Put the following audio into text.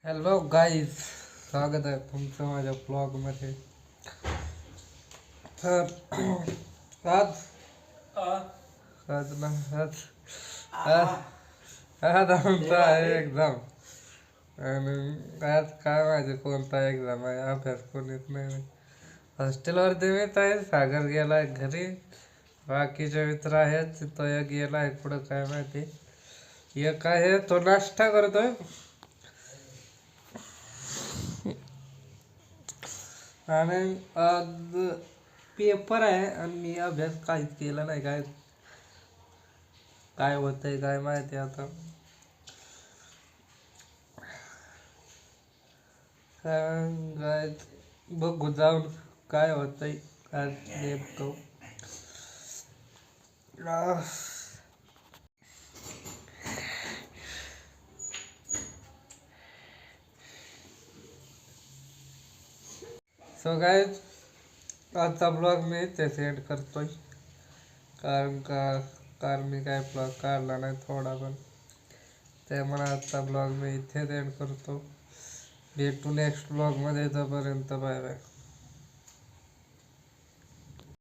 Hello guys, स्वागत आहे तुमचं माझ्या ब्लॉगमध्ये. तर आज आज ना आज आज आज आमचा आहे एक्झाम. आणि आज काय माझे कोणता एक्झाम आहे, अभ्यास कोणीच नाही. हॉस्टेलवरती मीच आहे, सागर गेलाय घरी, बाकीचे मित्र आहेत. तो एक गेलाय पुढं काय माहिती. एक आहे तो नाश्ता करतोय. आणि आज पेपर आहे आणि मी अभ्यास काहीच केला नाही. काय काय होतंय काय माहिती आता. काय बघू जाऊन काय होतंय आज नेमकं. सो काय आजचा ब्लॉग मी इथे सेंड करतोय, कारण मी काय ब्लॉग काढला नाही थोडा पण. त्यामुळे आजचा ब्लॉग मी इथे सेंड करतो. भेटू नेक्स्ट ब्लॉगमध्ये. तोपर्यंत बाय बाय.